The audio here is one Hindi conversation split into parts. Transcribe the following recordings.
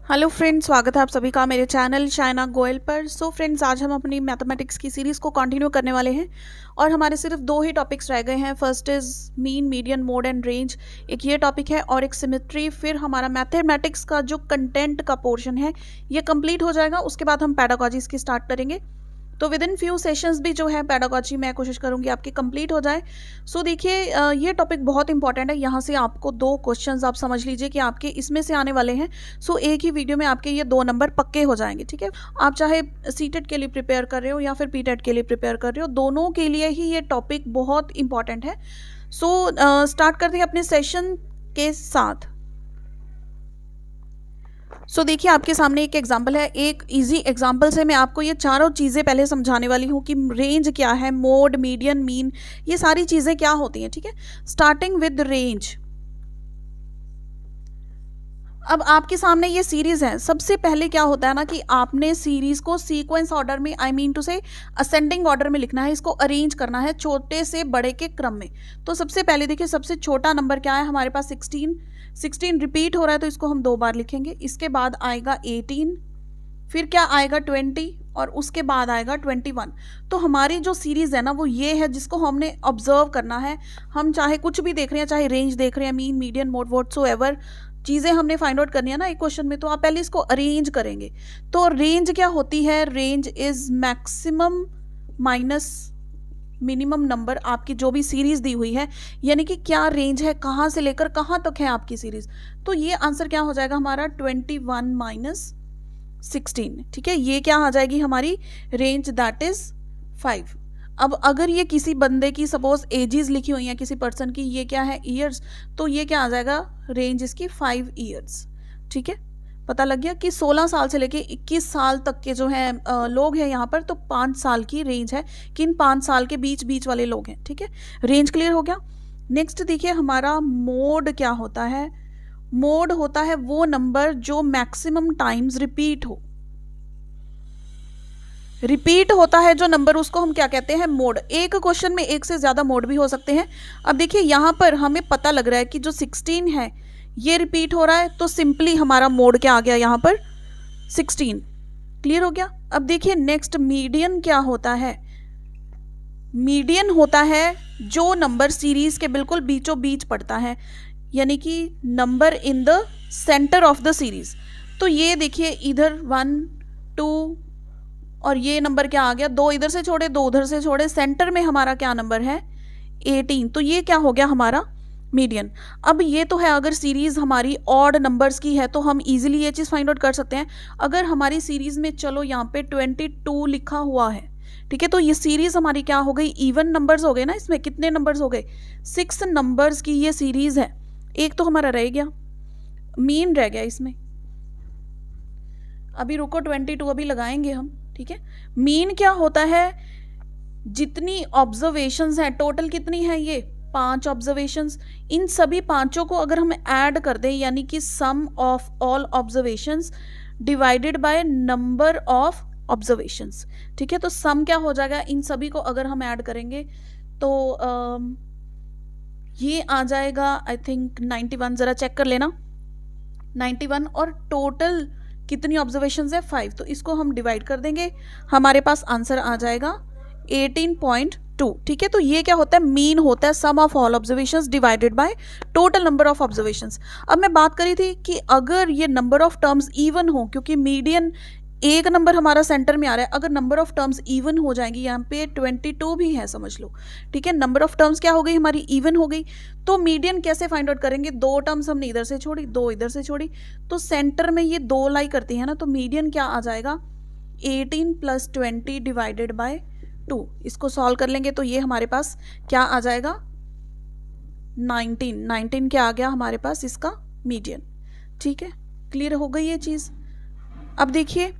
हेलो फ्रेंड्स, स्वागत है आप सभी का मेरे चैनल शाइना गोयल पर। सो फ्रेंड्स, आज हम अपनी मैथमेटिक्स की सीरीज़ को कंटिन्यू करने वाले हैं और हमारे सिर्फ दो ही टॉपिक्स रह गए हैं। First is mean, median, mode and range, एक ये टॉपिक है, और एक सिमेट्री। फिर हमारा मैथमेटिक्स का जो कंटेंट का पोर्शन है ये कंप्लीट हो जाएगा। उसके बाद हम पैडागॉजी इसकी स्टार्ट करेंगे। तो विद इन फ्यू सेशंस भी जो है पैडागॉजी मैं कोशिश करूंगी आपकी कंप्लीट हो जाए। सो देखिए, ये टॉपिक बहुत इंपॉर्टेंट है। यहाँ से आपको दो क्वेश्चंस आप समझ लीजिए कि आपके इसमें से आने वाले हैं। सो एक ही वीडियो में आपके ये 2 नंबर पक्के हो जाएंगे। ठीक है, आप चाहे सीटेट के लिए प्रिपेयर कर रहे हो या फिर पीटेट के लिए प्रिपेयर कर रहे हो, दोनों के लिए ही ये टॉपिक बहुत इंपॉर्टेंट है। सो स्टार्ट करते हैं अपने सेशन के साथ। सो देखिए, आपके सामने एक एग्जाम्पल है। एक इजी एग्जाम्पल से मैं आपको ये चारों चीज़ें पहले समझाने वाली हूँ कि रेंज क्या है, मोड, मीडियन, मीन, ये सारी चीज़ें क्या होती हैं। ठीक है, स्टार्टिंग विद रेंज। अब आपके सामने ये सीरीज है। सबसे पहले क्या होता है ना कि आपने सीरीज को सीक्वेंस ऑर्डर में, आई मीन टू से असेंडिंग ऑर्डर में लिखना है। इसको अरेंज करना है छोटे से बड़े के क्रम में। तो सबसे पहले देखिए, सबसे छोटा नंबर क्या है हमारे पास? 16 रिपीट हो रहा है तो इसको हम 2 बार लिखेंगे। इसके बाद आएगा 18, फिर क्या आएगा 20, और उसके बाद आएगा 21। तो हमारी जो सीरीज है ना वो ये है जिसको हमने ऑब्जर्व करना है। हम चाहे कुछ भी देख रहे हैं, चाहे रेंज देख रहे हैं, मीन, मीडियन, मोड, व्हाटसोएवर चीज़ें हमने फाइंड आउट करनी है ना एक क्वेश्चन में, तो आप पहले इसको अरेंज करेंगे। तो रेंज क्या होती है? Range is maximum minus minimum number, आपकी जो भी सीरीज दी हुई है, यानी कि क्या रेंज है, कहाँ से लेकर कहाँ तक है आपकी सीरीज। तो ये आंसर क्या हो जाएगा हमारा? 21 माइनस 16। ठीक है, ये क्या आ जाएगी हमारी रेंज? That is 5। अब अगर ये किसी बंदे की सपोज एजेस लिखी हुई है, किसी पर्सन की, ये क्या है? ईयर्स, तो ये क्या आ जाएगा? रेंज इसकी 5 ईयर्स। ठीक है, पता लग गया कि 16 साल से लेके 21 साल तक के जो हैं लोग हैं यहाँ पर, तो 5 साल की रेंज है कि इन 5 साल के बीच बीच वाले लोग हैं। ठीक है, रेंज क्लियर हो गया। नेक्स्ट देखिए, हमारा मोड क्या होता है? मोड होता है वो नंबर जो मैक्सिमम टाइम्स रिपीट हो। रिपीट होता है जो नंबर, उसको हम क्या कहते हैं? मोड। एक क्वेश्चन में एक से ज्यादा मोड भी हो सकते हैं। अब देखिए, यहां पर हमें पता लग रहा है कि जो 16 है ये रिपीट हो रहा है, तो सिंपली हमारा मोड क्या आ गया यहां पर? 16। क्लियर हो गया। अब देखिए नेक्स्ट, मीडियन क्या होता है? मीडियन होता है जो नंबर सीरीज के बिल्कुल बीचों बीच पड़ता है, यानी कि number in the centre of the series. तो ये देखिए, इधर 1 2 और ये नंबर क्या आ गया? 2 इधर से छोड़े, 2 उधर से छोड़े, सेंटर में हमारा क्या नंबर है? 18। तो ये क्या हो गया हमारा? मीडियन। अब ये तो है अगर सीरीज हमारी ऑड नंबर्स की है तो हम इजीली ये चीज़ फाइंड आउट कर सकते हैं। अगर हमारी सीरीज में, चलो यहाँ पे 22 लिखा हुआ है, ठीक है, तो ये सीरीज हमारी क्या हो गई? इवन नंबर्स हो गए ना। इसमें कितने नंबर्स हो गए? 6 नंबर्स की ये सीरीज है। एक तो हमारा रह गया, मीन रह गया इसमें। अभी रुको, 22 अभी लगाएंगे हम। ठीक है, मीन क्या होता है? जितनी ऑब्जर्वेशंस हैं, टोटल कितनी है ये? 5 ऑब्जर्वेशंस। इन सभी पांचों को अगर हम ऐड कर दें, यानी कि sum of all observations divided by number of observations. ठीक है, तो सम क्या हो जाएगा? इन सभी को अगर हम ऐड करेंगे तो ये आ जाएगा आई थिंक 91। जरा चेक कर लेना, 91। और टोटल कितनी ऑब्जर्वेशंस है? 5। तो इसको हम डिवाइड कर देंगे, हमारे पास आंसर आ जाएगा 18.2। ठीक है, तो ये क्या होता है? मीन होता है sum of all observations divided by total number of observations. अब मैं बात करी थी कि अगर ये नंबर ऑफ टर्म्स इवन हो, क्योंकि मीडियन एक नंबर हमारा सेंटर में आ रहा है, अगर नंबर ऑफ टर्म्स इवन हो जाएंगी, यहाँ पे 22 भी है समझ लो। ठीक है, नंबर ऑफ टर्म्स क्या हो गई हमारी? इवन हो गई। तो मीडियन कैसे फाइंड आउट करेंगे? 2 टर्म्स हमने इधर से छोड़ी, 2 इधर से छोड़ी, तो सेंटर में ये 2 लाई करती है ना, तो मीडियन क्या आ जाएगा? 18 + 20 डिवाइडेड बाय 2। इसको सॉल्व कर लेंगे तो ये हमारे पास क्या आ जाएगा? 19 क्या आ गया हमारे पास इसका? मीडियन। ठीक है, क्लियर हो गई ये चीज। अब देखिए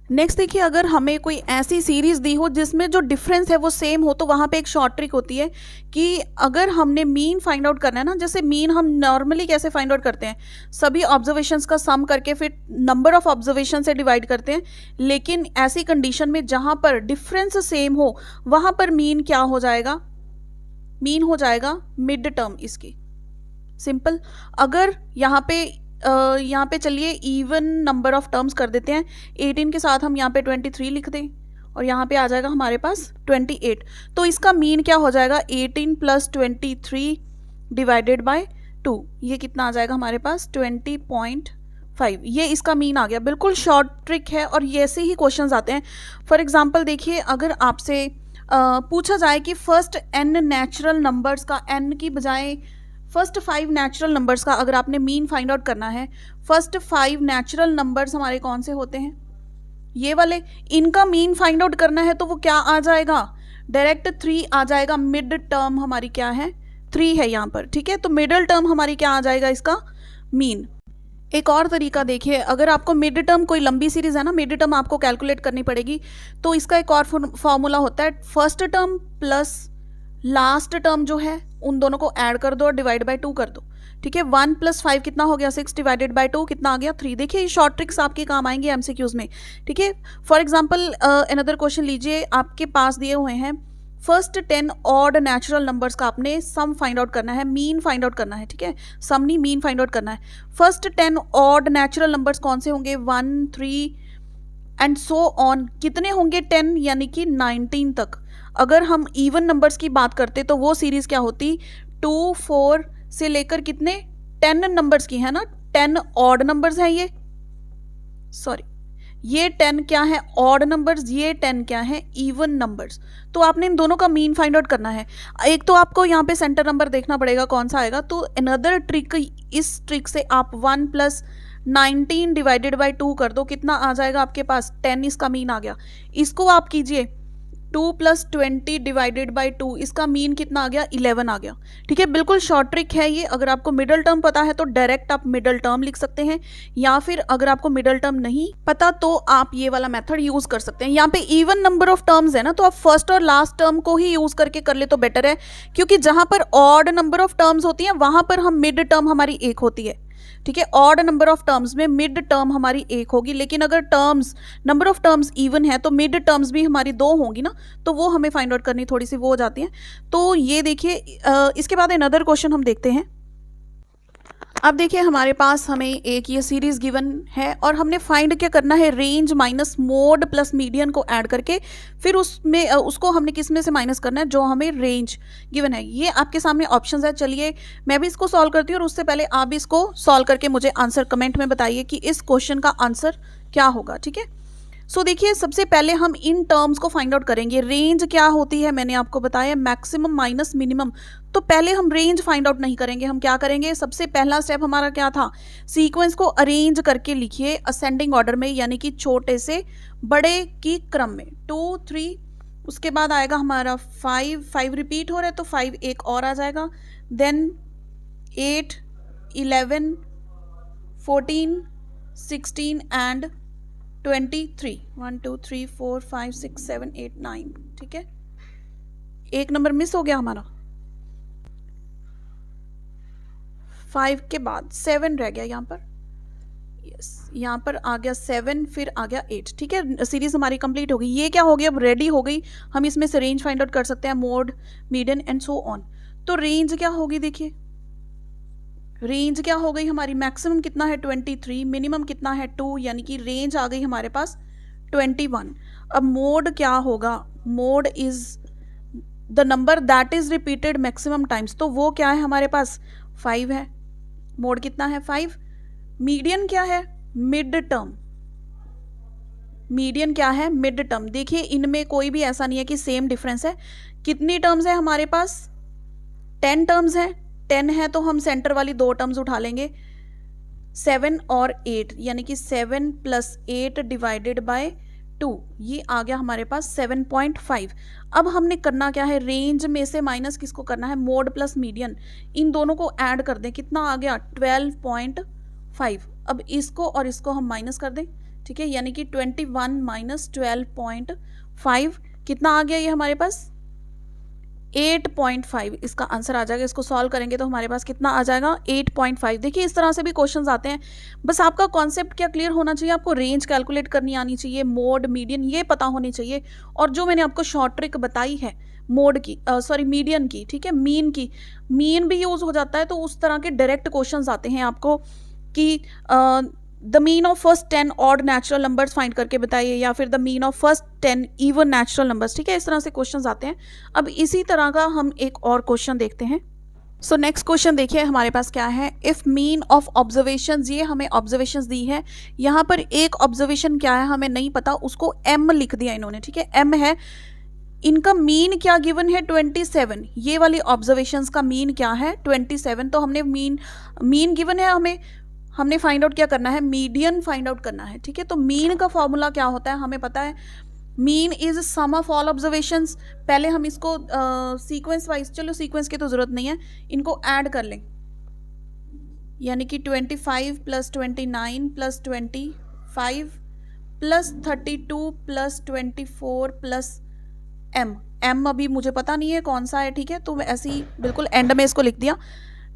नेक्स्ट, देखिए अगर हमें कोई ऐसी सीरीज दी हो जिसमें जो डिफरेंस है वो सेम हो, तो वहां पे एक शॉर्ट ट्रिक होती है कि अगर हमने मीन फाइंड आउट करना है ना, जैसे मीन हम नॉर्मली कैसे फाइंड आउट करते हैं? सभी ऑब्जर्वेशंस का सम करके फिर नंबर ऑफ ऑब्जर्वेशन से डिवाइड करते हैं। लेकिन ऐसी कंडीशन में जहां पर डिफरेंस सेम हो, वहां पर मीन क्या हो जाएगा? मीन हो जाएगा मिड टर्म इसकी। सिंपल। अगर यहाँ पे यहाँ पे चलिए इवन नंबर ऑफ टर्म्स कर देते हैं। 18 के साथ हम यहाँ पे 23 लिख दें और यहाँ पे आ जाएगा हमारे पास 28। तो इसका मीन क्या हो जाएगा, 18 प्लस 23 डिवाइडेड बाय 2, ये कितना आ जाएगा हमारे पास 20.5। ये इसका मीन आ गया। बिल्कुल शॉर्ट ट्रिक है और ये ऐसे ही क्वेश्चंस आते हैं। फॉर एग्जांपल देखिए, अगर आपसे पूछा जाए कि फर्स्ट n नेचुरल नंबर्स का, n की बजाय फर्स्ट 5 नेचुरल नंबर्स का अगर आपने मीन फाइंड आउट करना है, फर्स्ट 5 नेचुरल नंबर्स हमारे कौन से होते हैं, ये वाले, इनका मीन फाइंड आउट करना है तो वो क्या आ जाएगा, डायरेक्ट 3 आ जाएगा। मिड टर्म हमारी क्या है, 3 है यहाँ पर, ठीक है। तो मिडल टर्म हमारी क्या आ जाएगा, इसका मीन। एक और तरीका देखिए, अगर आपको मिड टर्म, कोई लंबी सीरीज है ना, मिड टर्म आपको कैलकुलेट करनी पड़ेगी, तो इसका एक और फॉर्मूला होता है, first term plus last term जो है उन दोनों को ऐड कर दो और डिवाइड बाय 2 कर दो, ठीक है। 1 + 5 कितना हो गया, 6 डिवाइडेड बाय 2 कितना आ गया, 3। देखिए ये शॉर्ट ट्रिक्स आपके काम आएंगे एमसीक्यूज में, ठीक है। फॉर एग्जांपल अनदर क्वेश्चन लीजिए, आपके पास दिए हुए हैं फर्स्ट 10 ऑड नेचुरल नंबर्स का आपने सम फाइंड आउट करना है, मीन फाइंड आउट करना है, ठीक है। सम नहीं, मीन फाइंड आउट करना है। फर्स्ट 10 ऑड नेचुरल नंबर्स कौन से होंगे, 1, 3 एंड सो ऑन। कितने होंगे, 10 यानी कि 19 तक। अगर हम इवन नंबर्स की बात करते तो वो सीरीज क्या होती, 2, 4 से लेकर कितने 10 नंबर्स की है ना। 10 ऑड नंबर्स हैं ये, सॉरी ये 10 क्या है, ऑड नंबर्स, ये 10 क्या है, इवन नंबर्स। तो आपने इन दोनों का मीन फाइंड आउट करना है। एक तो आपको यहाँ पे सेंटर नंबर देखना पड़ेगा कौन सा आएगा। तो अनदर ट्रिक, इस ट्रिक से आप 1 + 19 डिवाइडेड बाय 2 कर दो, कितना आ जाएगा आपके पास, 10 इसका मीन आ गया। इसको आप कीजिए 2 + 20 डिवाइडेड बाय 2, इसका मीन कितना आ गया, 11 आ गया, ठीक है। बिल्कुल शॉर्ट ट्रिक है ये। अगर आपको मिडल टर्म पता है तो डायरेक्ट आप मिडल टर्म लिख सकते हैं, या फिर अगर आपको मिडल टर्म नहीं पता तो आप ये वाला मेथड यूज कर सकते हैं। यहाँ पे इवन नंबर ऑफ टर्म्स है ना, तो आप फर्स्ट और लास्ट टर्म को ही यूज करके कर ले तो बेटर है, क्योंकि जहां पर ऑड नंबर ऑफ टर्म्स होती हैं वहां पर हम मिड टर्म हमारी एक होती है, ठीक है। ऑड नंबर ऑफ टर्म्स में मिड टर्म हमारी एक होगी, लेकिन अगर terms, number of terms even है तो मिड टर्म्स भी हमारी 2 होंगी ना, तो वो हमें फाइंड आउट करनी थोड़ी सी वो हो जाती है। तो ये देखिए, इसके बाद अनदर क्वेश्चन हम देखते हैं। अब देखिए हमारे पास हमें एक ये सीरीज गिवन है और हमने फाइंड क्या करना है, range minus mode plus median को ऐड करके फिर उसमें उसको हमने किस में से माइनस करना है, जो हमें रेंज गिवन है। ये आपके सामने ऑप्शंस है। चलिए मैं भी इसको सॉल्व करती हूँ और उससे पहले आप भी इसको सॉल्व करके मुझे आंसर कमेंट में बताइए कि इस क्वेश्चन का आंसर क्या होगा, ठीक है। सो देखिए, सबसे पहले हम इन टर्म्स को फाइंड आउट करेंगे। रेंज क्या होती है, मैंने आपको बताया मैक्सिमम माइनस मिनिमम। तो पहले हम रेंज फाइंड आउट नहीं करेंगे, हम क्या करेंगे, सबसे पहला स्टेप हमारा क्या था, सीक्वेंस को अरेंज करके लिखिए असेंडिंग ऑर्डर में, यानी कि छोटे से बड़े की क्रम में। 2, 3, उसके बाद आएगा हमारा 5 रिपीट हो रहा है तो 5 एक और आ जाएगा, देन 8, 11, 14, 16 एंड 23। 1, 2, 3, 4, 5, 6, 7, 8, 9, ठीक है। एक नंबर मिस हो गया हमारा, 5 के बाद 7 रह गया यहाँ पर, यस यहाँ पर आ गया 7, फिर आ गया 8, ठीक है। सीरीज हमारी कंप्लीट हो गई। ये क्या हो गया, अब रेडी हो गई। हम इसमें से रेंज फाइंड आउट कर सकते हैं, mode, median and so on. तो रेंज क्या होगी, देखिए रेंज क्या हो गई हमारी, मैक्सिमम कितना है 23, मिनिमम कितना है 2, यानी कि रेंज आ गई हमारे पास 21। अब मोड क्या होगा, mode is the number that is repeated maximum times, तो वो क्या है हमारे पास 5 है। मोड कितना है 5। मीडियन क्या है, मिड टर्म। मीडियन क्या है, मिड टर्म। देखिए इनमें कोई भी ऐसा नहीं है कि सेम डिफरेंस है। कितनी टर्म्स है हमारे पास, 10 टर्म्स है। 10 है तो हम सेंटर वाली 2 टर्म्स उठा लेंगे, 7 और 8, यानी कि 7 + 8 डिवाइडेड बाय 2, ये आ गया हमारे पास 7.5। अब हमने करना क्या है, रेंज में से माइनस किसको करना है, मोड प्लस मीडियन, इन दोनों को ऐड कर दें, कितना आ गया 12.5। अब इसको और इसको हम माइनस कर दें, ठीक है, यानी कि 21 - 12.5 कितना आ गया, ये हमारे पास 8.5 इसका आंसर आ जाएगा। इसको सॉल्व करेंगे तो हमारे पास कितना आ जाएगा 8.5। देखिए इस तरह से भी क्वेश्चंस आते हैं। बस आपका कॉन्सेप्ट क्या क्लियर होना चाहिए, आपको रेंज कैलकुलेट करनी आनी चाहिए, मोड, मीडियन ये पता होनी चाहिए, और जो मैंने आपको शॉर्ट ट्रिक बताई है मोड की, सॉरी मीडियन की, ठीक है, मीन की, मीन भी यूज हो जाता है। तो उस तरह के डायरेक्ट क्वेश्चंस आते हैं आपको कि the mean of first 10 odd natural numbers find करके बताइए, या फिर the mean of first 10 even natural numbers, ठीक है, इस तरह से क्वेश्चंस आते हैं। अब इसी तरह का हम एक और क्वेश्चन देखते हैं। सो नेक्स्ट क्वेश्चन देखिए हमारे पास क्या है, इफ मीन ऑफ ऑब्जर्वेशंस, ये हमें ऑब्जर्वेशंस दी है, यहाँ पर एक ऑब्जर्वेशन क्या है हमें नहीं पता, उसको एम लिख दिया इन्होंने, ठीक है, एम है, इनका मीन क्या गिवन है 27, ये वाली ऑब्जर्वेशंस का मीन क्या है 27, तो हमने मीन गिवन है, हमने फाइंड आउट क्या करना है, मीडियन फाइंड आउट करना है, ठीक है। तो मीन का फॉर्मूला क्या होता है हमें पता है, mean is sum of all observations. पहले हम इसको सीक्वेंस वाइज, चलो सीक्वेंस की तो जरूरत नहीं है, इनको ऐड कर लें, यानी कि 25 + 29 + 25 + 32 + 24 + एम अभी मुझे पता नहीं है कौन सा है, ठीक है, तो ऐसे ही बिल्कुल एंड में इसको लिख दिया,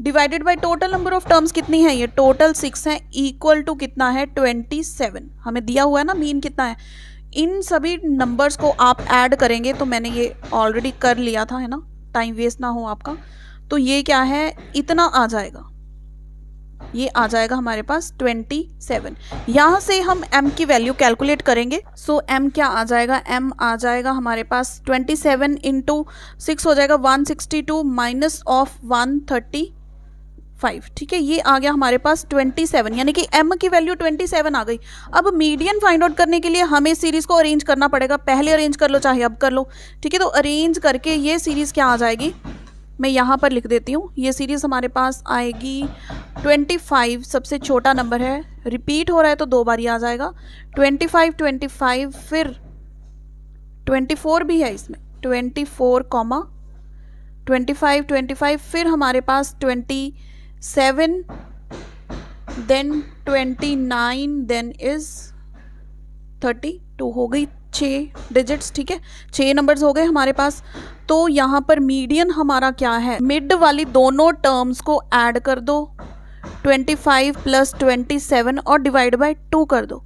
divided by total number of terms कितनी है, ये टोटल 6 है, इक्वल टू कितना है 27, हमें दिया हुआ है ना मीन कितना है। इन सभी नंबर्स को आप ऐड करेंगे, तो मैंने ये ऑलरेडी कर लिया था, है ना, टाइम वेस्ट ना हो आपका, तो ये क्या है, इतना आ जाएगा, ये आ जाएगा हमारे पास 27। यहाँ से हम m की वैल्यू कैलकुलेट करेंगे। सो m क्या आ जाएगा, m आ जाएगा हमारे पास 27 × 6 हो जाएगा 162 माइनस ऑफ 135, ठीक है, ये आ गया हमारे पास 27, यानी कि m की वैल्यू 27 आ गई। अब मीडियन फाइंड आउट करने के लिए हमें सीरीज को अरेंज करना पड़ेगा, पहले अरेंज कर लो चाहे अब कर लो, ठीक है, तो अरेंज करके ये सीरीज क्या आ जाएगी, मैं यहाँ पर लिख देती हूँ, ये सीरीज हमारे पास आएगी 25, सबसे छोटा नंबर है, रिपीट हो रहा है तो 2 बार ही आ जाएगा, 25 25, फिर 24 भी है इसमें, 24 25 25, फिर हमारे पास 27, देन 29, देन इज 32, हो गई 6 डिजिट्स, ठीक है, 6 नंबर्स हो गए हमारे पास। तो यहाँ पर मीडियन हमारा क्या है, मिड वाली दोनों टर्म्स को ऐड कर दो, 25 + 27 और डिवाइड बाय 2 कर दो,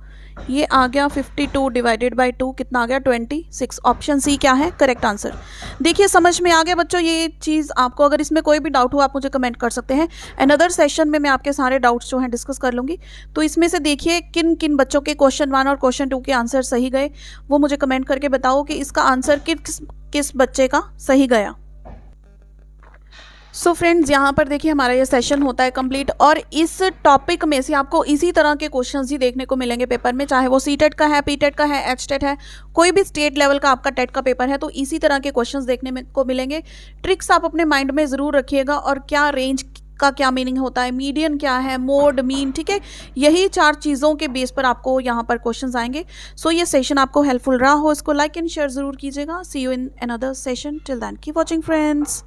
ये आ गया 52 डिवाइडेड बाय 2, कितना आ गया 26। ऑप्शन सी क्या है करेक्ट आंसर। देखिए समझ में आ गया बच्चों ये चीज़ आपको, अगर इसमें कोई भी डाउट हो आप मुझे कमेंट कर सकते हैं, अनदर सेशन में मैं आपके सारे डाउट्स जो हैं डिस्कस कर लूँगी। तो इसमें से देखिए किन किन बच्चों के क्वेश्चन 1 और क्वेश्चन 2 के आंसर सही गए, वो मुझे कमेंट करके बताओ कि इसका आंसर किस बच्चे का सही गया। सो फ्रेंड्स यहाँ पर देखिए हमारा ये सेशन होता है कंप्लीट, और इस टॉपिक में से आपको इसी तरह के क्वेश्चंस ही देखने को मिलेंगे पेपर में, चाहे वो सीटेट का है, पीटेट का है, एचटेट है, कोई भी स्टेट लेवल का आपका टेट का पेपर है, तो इसी तरह के क्वेश्चंस देखने को मिलेंगे। ट्रिक्स आप अपने माइंड में ज़रूर रखिएगा, और क्या रेंज का क्या मीनिंग होता है, मीडियन क्या है, मोड, मीन, ठीक है, यही 4 चीज़ों के बेस पर आपको यहाँ पर क्वेश्चंस आएंगे। सो ये सेशन आपको हेल्पफुल रहा हो, इसको लाइक एंड शेयर ज़रूर कीजिएगा। See you in another session, till then keep watching friends.